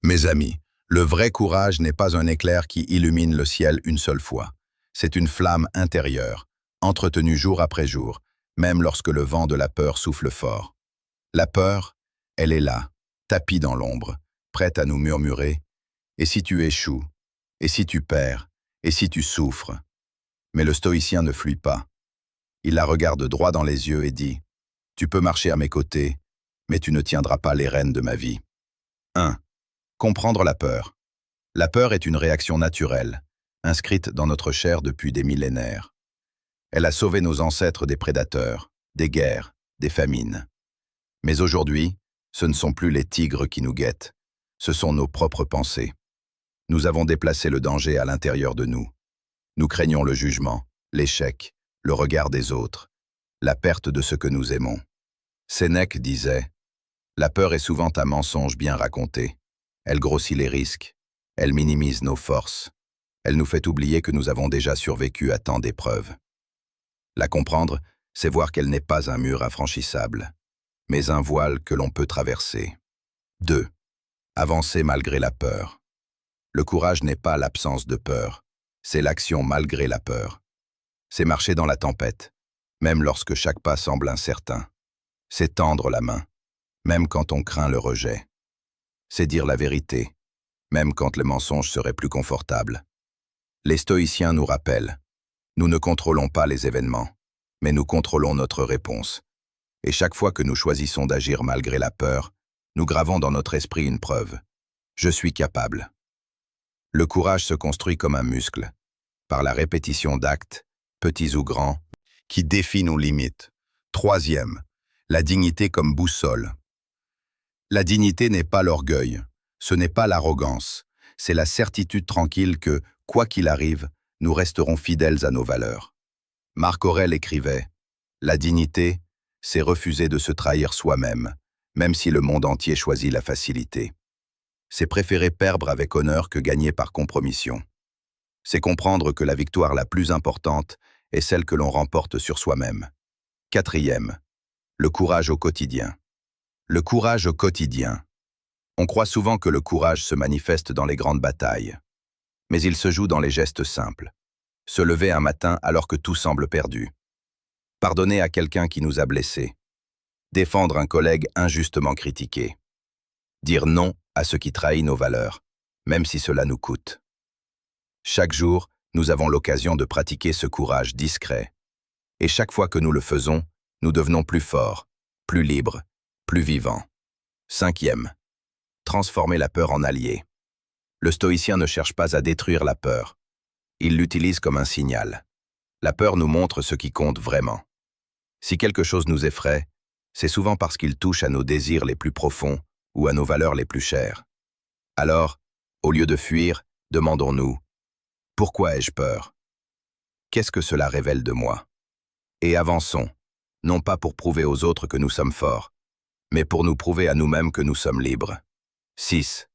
Mes amis, le vrai courage n'est pas un éclair qui illumine le ciel une seule fois. C'est une flamme intérieure, entretenue jour après jour, même lorsque le vent de la peur souffle fort. La peur, elle est là, tapie dans l'ombre, prête à nous murmurer « Et si tu échoues? Et si tu perds? Et si tu souffres ?» Mais le stoïcien ne fuit pas. Il la regarde droit dans les yeux et dit « Tu peux marcher à mes côtés, mais tu ne tiendras pas les rênes de ma vie. » 1. Comprendre la peur. La peur est une réaction naturelle, inscrite dans notre chair depuis des millénaires. Elle a sauvé nos ancêtres des prédateurs, des guerres, des famines. Mais aujourd'hui, ce ne sont plus les tigres qui nous guettent, ce sont nos propres pensées. Nous avons déplacé le danger à l'intérieur de nous. Nous craignons le jugement, l'échec, le regard des autres, la perte de ce que nous aimons. Sénèque disait « La peur est souvent un mensonge bien raconté. Elle grossit les risques, elle minimise nos forces, elle nous fait oublier que nous avons déjà survécu à tant d'épreuves. » La comprendre, c'est voir qu'elle n'est pas un mur infranchissable, mais un voile que l'on peut traverser. 2. Avancer malgré la peur. Le courage n'est pas l'absence de peur, c'est l'action malgré la peur. C'est marcher dans la tempête, même lorsque chaque pas semble incertain. C'est tendre la main, même quand on craint le rejet. C'est dire la vérité, même quand le mensonge serait plus confortable. Les stoïciens nous rappellent, nous ne contrôlons pas les événements, mais nous contrôlons notre réponse. Et chaque fois que nous choisissons d'agir malgré la peur, nous gravons dans notre esprit une preuve. Je suis capable. Le courage se construit comme un muscle, par la répétition d'actes, petits ou grands, qui défient nos limites. 3. La dignité comme boussole. La dignité n'est pas l'orgueil, ce n'est pas l'arrogance, c'est la certitude tranquille que, quoi qu'il arrive, nous resterons fidèles à nos valeurs. Marc Aurèle écrivait « La dignité, c'est refuser de se trahir soi-même, même si le monde entier choisit la facilité. C'est préférer perdre avec honneur que gagner par compromission. C'est comprendre que la victoire la plus importante est celle que l'on remporte sur soi-même. » 4. Le courage au quotidien. Le courage au quotidien. On croit souvent que le courage se manifeste dans les grandes batailles. Mais il se joue dans les gestes simples. Se lever un matin alors que tout semble perdu. Pardonner à quelqu'un qui nous a blessés. Défendre un collègue injustement critiqué. Dire non à ce qui trahit nos valeurs, même si cela nous coûte. Chaque jour, nous avons l'occasion de pratiquer ce courage discret. Et chaque fois que nous le faisons, nous devenons plus forts, plus libres, plus vivants. 5. Transformer la peur en allié. Le stoïcien ne cherche pas à détruire la peur. Il l'utilise comme un signal. La peur nous montre ce qui compte vraiment. Si quelque chose nous effraie, c'est souvent parce qu'il touche à nos désirs les plus profonds ou à nos valeurs les plus chères. Alors, au lieu de fuir, demandons-nous « Pourquoi ai-je peur? Qu'est-ce que cela révèle de moi ?» Et avançons, non pas pour prouver aux autres que nous sommes forts, mais pour nous prouver à nous-mêmes que nous sommes libres. 6.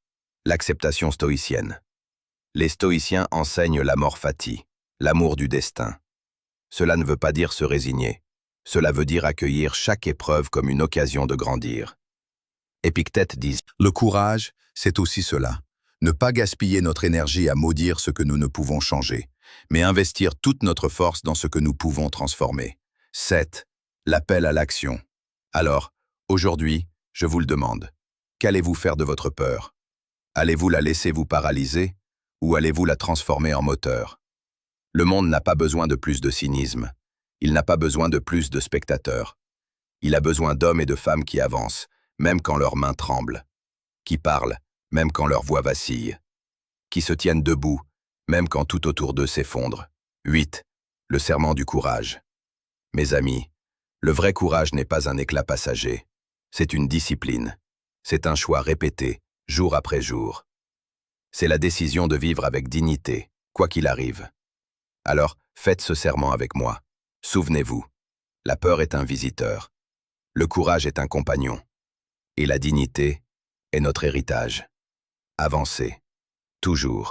L'acceptation stoïcienne. Les stoïciens enseignent l'amor fati, l'amour du destin. Cela ne veut pas dire se résigner. Cela veut dire accueillir chaque épreuve comme une occasion de grandir. Épictète dit « Le courage, c'est aussi cela. Ne pas gaspiller notre énergie à maudire ce que nous ne pouvons changer, mais investir toute notre force dans ce que nous pouvons transformer. » 7. L'appel à l'action. Alors, aujourd'hui, je vous le demande. Qu'allez-vous faire de votre peur? Allez-vous la laisser vous paralyser ou allez-vous la transformer en moteur? Le monde n'a pas besoin de plus de cynisme. Il n'a pas besoin de plus de spectateurs. Il a besoin d'hommes et de femmes qui avancent, même quand leurs mains tremblent, qui parlent, même quand leur voix vacille, qui se tiennent debout, même quand tout autour d'eux s'effondre. 8. Le serment du courage. Mes amis, le vrai courage n'est pas un éclat passager. C'est une discipline. C'est un choix répété, jour après jour. C'est la décision de vivre avec dignité, quoi qu'il arrive. Alors, faites ce serment avec moi. Souvenez-vous, la peur est un visiteur, le courage est un compagnon, et la dignité est notre héritage. Avancez, toujours.